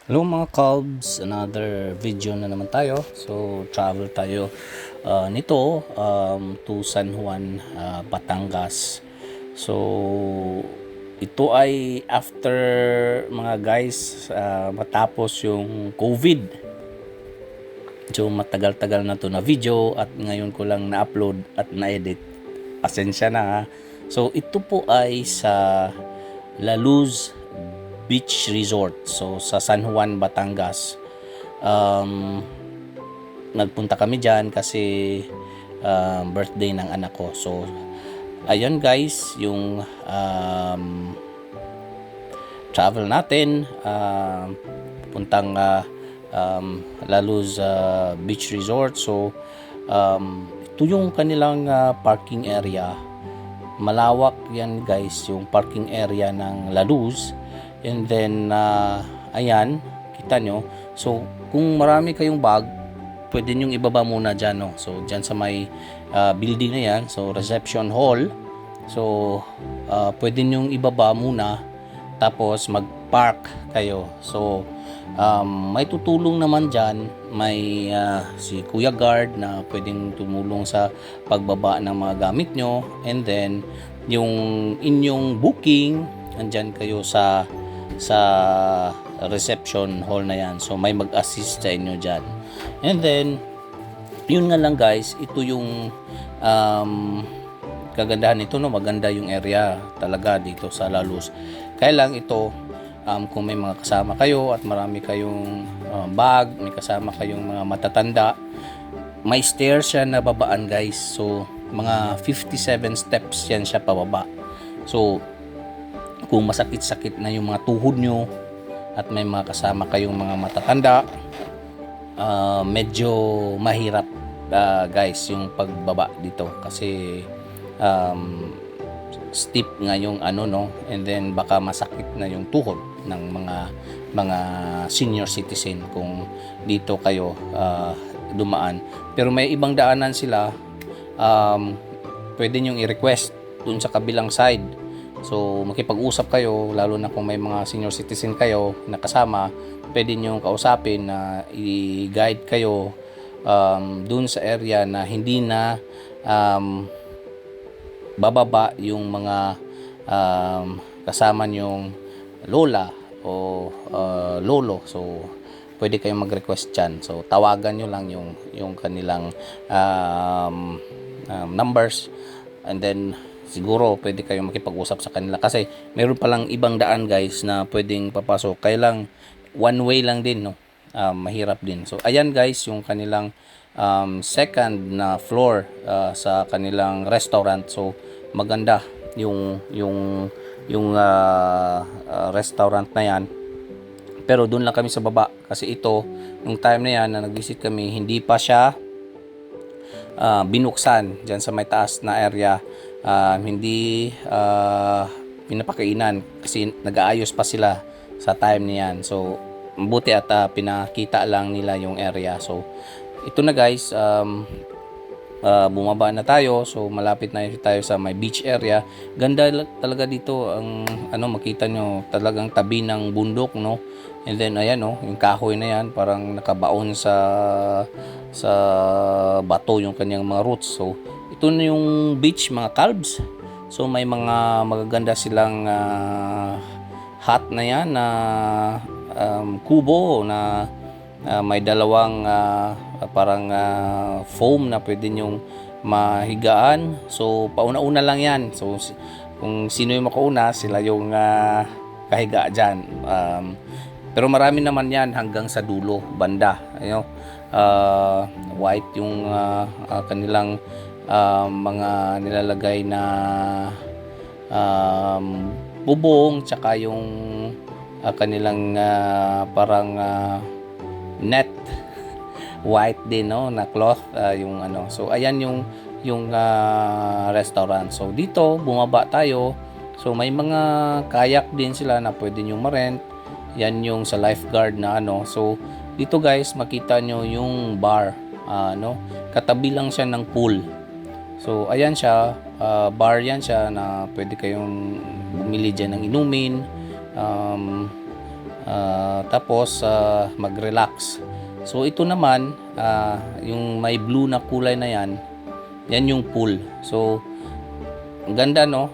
Hello mga Cubs, another video na naman tayo. So travel tayo nito to San Juan, Batangas. So ito ay after mga guys matapos yung COVID. So matagal-tagal na to na video at ngayon ko lang na-upload at na-edit. Pasensya na ha. So ito po ay sa La Luz Beach Resort. So sa San Juan, Batangas. Nagpunta kami dyan kasi birthday ng anak ko. So ayun guys, yung travel natin puntang La Luz Beach Resort. So ito yung kanilang parking area. Malawak yan guys, yung parking area ng La Luz. And then ayan, kita nyo. So kung marami kayong bag, pwede nyong ibaba muna dyan, no? So dyan sa may building na yan, so reception hall. So pwede nyong ibaba muna, tapos mag-park kayo. So may tutulong naman dyan. May si Kuya Guard na pwedeng tumulong sa pagbaba ng mga gamit nyo. And then yung inyong booking, andyan kayo sa reception hall na yan. So may mag-assist sa inyo dyan. And then yun nga lang guys, ito yung kagandahan nito, no? Maganda yung area talaga dito sa La Luz. Kaya lang ito, kung may mga kasama kayo at marami kayong bag, may kasama kayong mga matatanda, may stairs siya na babaan guys. So mga 57 steps yan siya pababa. So kung masakit-sakit na yung mga tuhod nyo at may mga kasama kayong mga matatanda, medyo mahirap guys yung pagbaba dito kasi steep nga yung ano, no, and then baka masakit na yung tuhod ng mga senior citizen kung dito kayo dumaan. Pero may ibang daanan sila, pwede nyong i-request dun sa kabilang side. So makipag-usap kayo, lalo na kung may mga senior citizen kayo na kasama, pwede nyo kausapin na i-guide kayo dun sa area na hindi na bababa yung mga kasama nyong lola o lolo. So pwede kayong mag-request dyan. So tawagan nyo lang yung kanilang numbers, and then siguro pwede kayong makipag-usap sa kanila kasi meron palang ibang daan guys na pwedeng papasok. Kaya lang one way lang din, no? Mahirap din. So ayan guys, yung kanilang second na floor sa kanilang restaurant. So maganda yung restaurant na yan. Pero doon lang kami sa baba kasi ito, nung time na yan na nag-visit kami, hindi pa siya binuksan dyan sa may taas na area. Hindi pinapakainan kasi nag-aayos pa sila sa time niyan. So mabuti at pinakita lang nila yung area. So ito na guys, bumaba na tayo. So malapit na tayo sa may beach area. Ganda talaga dito, ang makita nyo talagang tabi ng bundok, no? And then ayan, no, yung kahoy na yan parang nakabaon sa bato yung kanyang mga roots. So ito na yung beach mga kalbs. So may mga magaganda silang hut na yan na kubo na may dalawang parang foam na pwede nyong mahigaan. So pauna-una lang yan. So kung sino yung makauna, sila yung kahiga dyan. Pero marami naman yan hanggang sa dulo, banda. White yung kanilang mga nilalagay na bubong, tsaka yung kanilang parang net, white din, no, na cloth, yung So ayan yung restaurant. So dito bumaba tayo. So may mga kayak din sila na pwede nyo ma-rent. Yan yung sa lifeguard na So dito guys, makita nyo yung bar, katabi lang siya ng pool. So ayan siya, bar yan siya na pwede kayong bumili dyan ng inumin, Tapos mag-relax. So ito naman, yung may blue na kulay na yan yung pool. So ang ganda, no?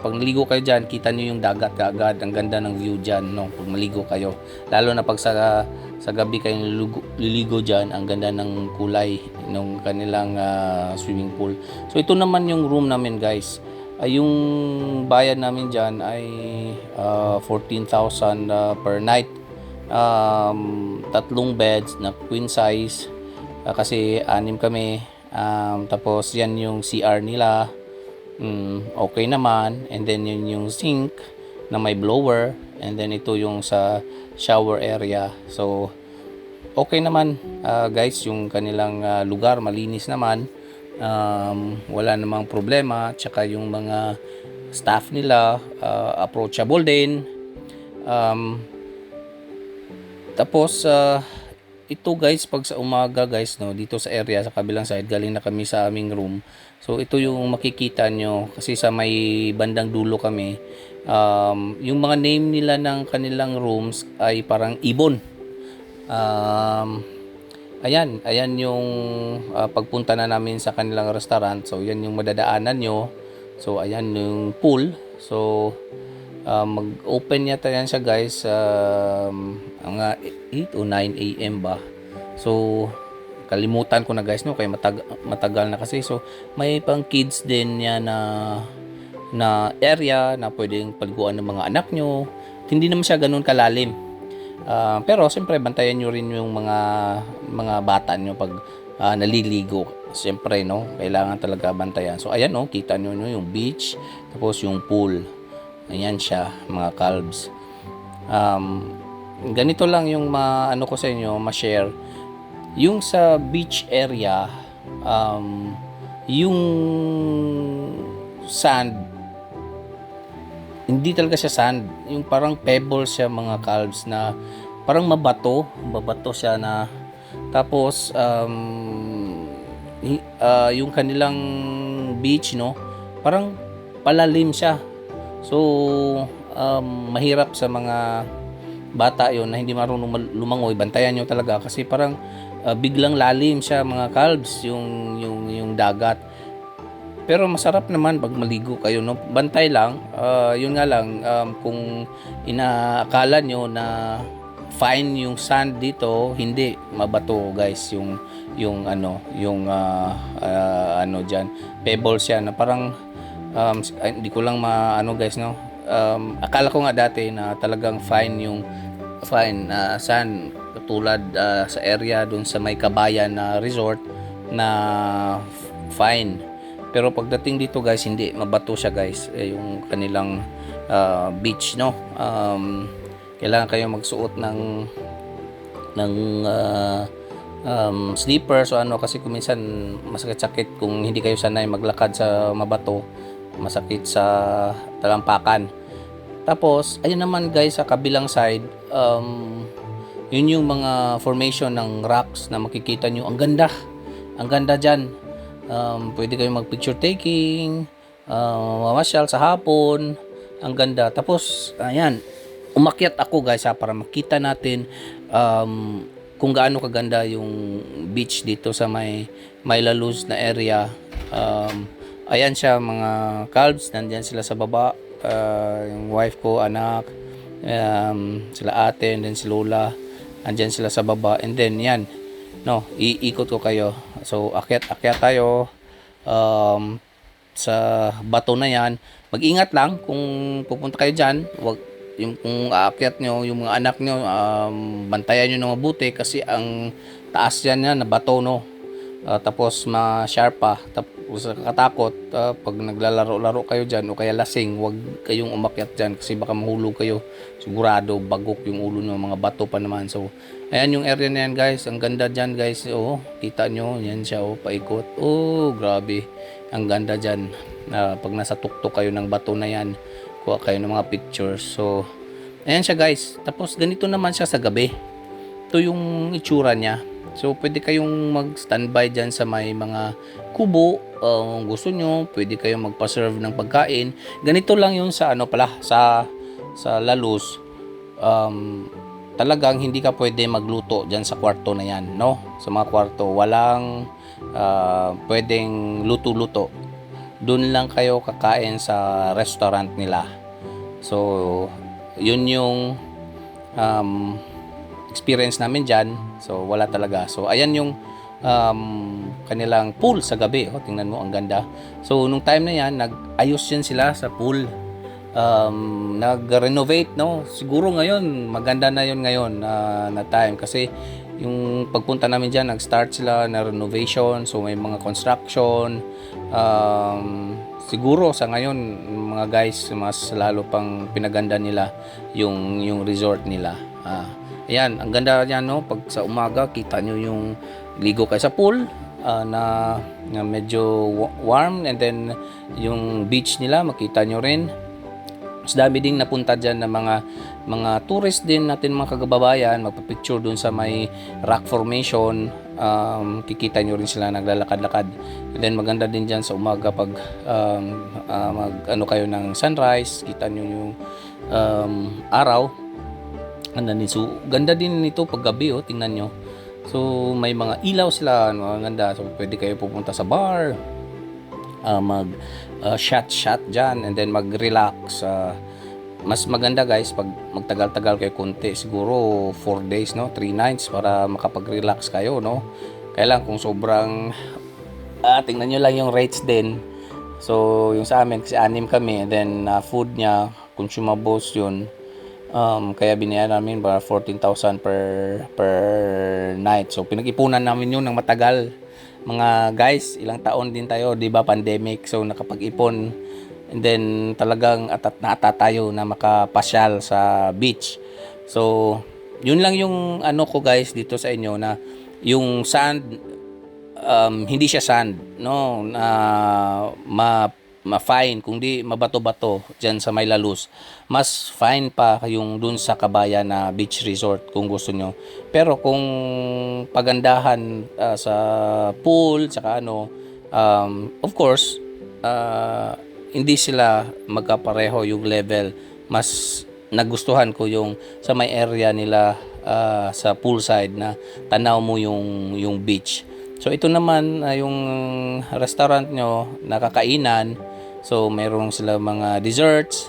Pag naligo kayo dyan, kita nyo yung dagat kaagad. Ang ganda ng view dyan, no? Pag maligo kayo. Lalo na pag sa gabi kayo liligo dyan, ang ganda ng kulay ng kanilang swimming pool. So ito naman yung room namin, guys. Yung bayad namin dyan ay 14,000 per night. Tatlong beds na queen size. Kasi 6 kami. Tapos yan yung CR nila. Okay naman, and then yun yung sink na may blower, and then ito yung sa shower area. So okay naman, guys, yung kanilang lugar malinis naman, wala namang problema, tsaka yung mga staff nila approachable din. Tapos ito, guys, pag sa umaga, guys, no, dito sa area sa kabilang side, galing na kami sa aming room. So ito yung makikita nyo kasi sa may bandang dulo kami. Yung mga name nila ng kanilang rooms ay parang ibon. Ayan yung pagpunta na namin sa kanilang restaurant. So yan yung madadaanan nyo. So ayan yung pool. So mag-open yata yan siya, guys, mga 8 o 9 AM ba. So kalimutan ko na, guys, no, kaya matagal na kasi. So may pang kids din yan na area na pwedeng paliguan ng mga anak nyo. Hindi naman siya ganun kalalim, pero siyempre bantayan nyo rin yung mga bata nyo pag naliligo. Siyempre, no, kailangan talaga bantayan. So ayan, no, kita nyo yung beach, tapos yung pool. Ayan siya, mga calves. Ganito lang yung ano ko sa inyo, ma-share. Yung sa beach area, yung sand, hindi talaga siya sand. Yung parang pebbles siya, mga calves, na parang mabato siya na. Tapos yung kanilang beach, no, parang palalim siya. So mahirap sa mga bata yon na hindi marunong lumangoy. Bantayan nyo talaga kasi parang biglang lalim siya, mga calves, yung dagat. Pero masarap naman pag maligo kayo, no? Bantay lang. Yun nga lang, kung inaakala nyo na fine yung sand dito, hindi, mabato, guys, yung ano diyan, pebbles siya na parang hindi ko lang maano, guys, no. Akala ko nga dati na talagang fine yung sand, katulad sa area dun sa may Kabayan na resort na fine. Pero pagdating dito, guys, hindi, mabato siya, guys, yung kanilang beach, no. Kailangan kayo magsuot ng slippers o ano, kasi kung minsan masakit-sakit kung hindi kayo sanay maglakad sa mabato, masakit sa talampakan. Tapos ayun naman, guys, sa kabilang side, yun yung mga formation ng rocks na makikita nyo. Ang ganda dyan. Pwede kayong mag picture taking, mamasyal sa hapon. Ang ganda. Tapos ayan, umakyat ako, guys, para makita natin kung gaano kaganda yung beach dito sa may La Luz na area. Ayan siya, mga calves, nandyan sila sa baba, yung wife ko, anak, sila ate, and then si Lola, andyan sila sa baba. And then yan, no, iikot ko kayo. So akyat tayo sa bato na yan. Mag-ingat lang kung pupunta kayo dyan. Kung aakyat nyo, yung mga anak nyo, bantayan nyo na mabuti kasi ang taas yan na bato, no. Tapos ma-sharp pa. Tapos katakot pag naglalaro-laro kayo dyan o kaya lasing, wag kayong umakyat dyan kasi baka mahulog kayo. Sigurado bagok yung ulo nyo, mga bato pa naman. So ayan yung area na yan, guys. Ang ganda dyan, guys. Kita nyo, yan siya, paikot. Grabe, ang ganda dyan. Pag nasa tuktok kayo ng bato na yan, kuha kayo ng mga pictures. So ayan siya, guys. Tapos ganito naman siya sa gabi. Ito yung itsura niya. So pwede kayong mag-standby dyan sa may mga kubo. Gusto nyo, pwede kayong magpa-serve ng pagkain. Ganito lang yun sa sa La Luz. talagang hindi ka pwede magluto dyan sa kwarto na yan, no? Sa mga kwarto, walang pwedeng luto-luto. Doon lang kayo kakain sa restaurant nila. So, yun yung experience namin dyan. So, wala talaga. So, ayan yung kanilang pool sa gabi. Oh, tingnan mo, ang ganda. So, nung time na yan, nag-ayos yan sila sa pool. Nag-renovate, no? Siguro ngayon, maganda na yun ngayon na time. Kasi, yung pagpunta namin dyan, nag-start sila na renovation. So, may mga construction. Siguro sa ngayon, mga guys, mas lalo pang pinaganda nila yung resort nila. Ayan, ang ganda niyan, no? Pag sa umaga, kita nyo yung ligo kayo sa pool na medyo warm, and then yung beach nila, makita nyo rin. Mas dami ding napunta dyan na mga tourist din natin, mga kagababayan, magpa-picture dun sa may rock formation. Kikita nyo rin sila naglalakad-lakad. And then maganda din dyan sa umaga pag mag kayo ng sunrise, kita nyo yung araw. So, ganda din nito pag gabi, oh, tingnan nyo. So, may mga ilaw sila, maganda. So, pwede kayo pupunta sa bar, mag shot dyan, and then mag-relax. Mas maganda, guys, pag magtagal-tagal kayo konti, siguro 4 days, no, 3 nights para makapag-relax kayo, no. Kaya lang kung sobrang tingnan nyo lang yung rates din. So, yung sa amin kasi 6 kami, and then food niya, consumables yun. Kaya binayaran namin para 14,000 per night. So, pinag-ipunan namin yun ng matagal. Mga guys, ilang taon din tayo, 'di ba, pandemic. So nakapag-ipon, and then talagang ata tayo na makapasyal sa beach. So yun lang yung ano ko, guys, dito sa inyo, na yung sand, hindi siya sand, no, na ma-fine, kundi mabato-bato dyan sa May Laluz. Mas fine pa yung dun sa Kabayan na beach resort kung gusto nyo. Pero kung pagandahan sa pool, tsaka ano, of course, hindi sila magkapareho yung level. Mas nagustuhan ko yung sa may area nila, sa poolside, na tanaw mo yung beach. So ito naman yung restaurant nyo, nakakainan. So mayroon sila mga desserts,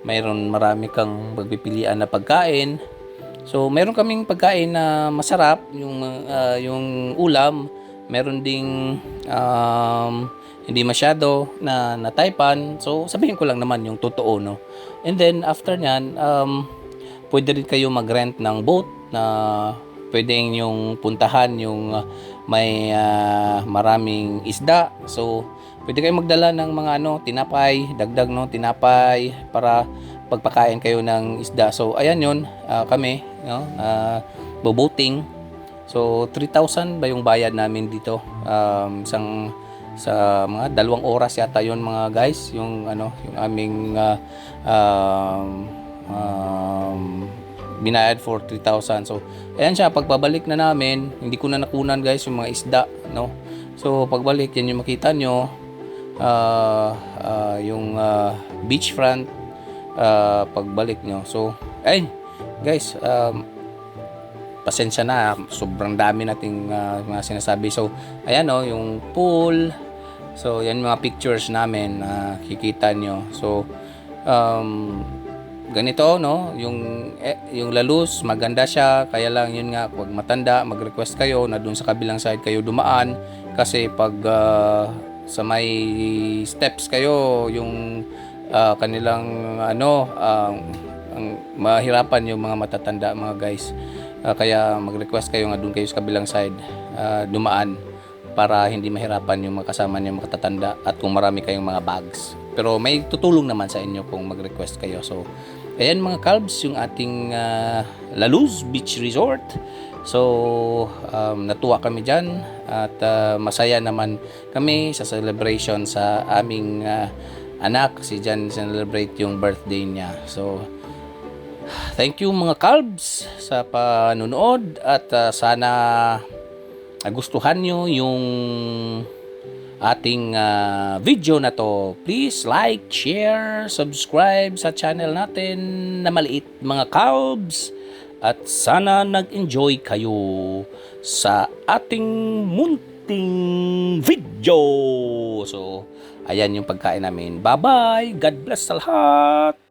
mayroon marami kang pagpipilian na pagkain. So mayroon kaming pagkain na masarap, yung ulam, mayroon ding hindi masyado na nataypan. So sabihin ko lang naman yung totoo, no. And then after nyan, pwede rin kayo mag-rent ng boat na pwedeng yung puntahan yung may maraming isda. So pwede kayo magdala ng mga tinapay, dagdag tinapay para pagpakain kayo ng isda. So ayan yun, kami, boboating. So 3,000 ba yung bayad namin dito, sa mga 2 oras yata yun, mga guys, yung yung aming binayad for 3,000. So ayan siya, pagbabalik na namin, hindi ko na nakunan, guys, yung mga isda, no. So pagbalik, yan yung makita nyo, yung beachfront pagbalik nyo. So ay guys, pasensya na, sobrang dami nating mga sinasabi. So ayan, yung pool. So yan mga pictures namin, kikita nyo. So ganito, no, yung Laluz, maganda siya. Kaya lang yun nga, pag matanda, mag-request kayo na dun sa kabilang side kayo dumaan, kasi pag sa may steps kayo, yung kanilang mahirapan yung mga matatanda, mga guys. Kaya mag-request kayo nga dun kayo sa kabilang side dumaan, para hindi mahirapan yung mga kasama niyo matatanda, at kung marami kayong mga bags. Pero may tutulong naman sa inyo kung mag-request kayo. So ayan, mga kalbs, yung ating Laluz Beach Resort. So natuwa kami dyan, at masaya naman kami sa celebration sa aming anak. Si Jan celebrate yung birthday niya. So thank you, mga kalbs, sa panunood, at sana nagustuhan nyo yung ating video na to. Please like, share, subscribe sa channel natin na maliit mga kalbs. At sana nag-enjoy kayo sa ating munting video. So, ayan yung pagkain namin. Bye-bye! God bless sa lahat!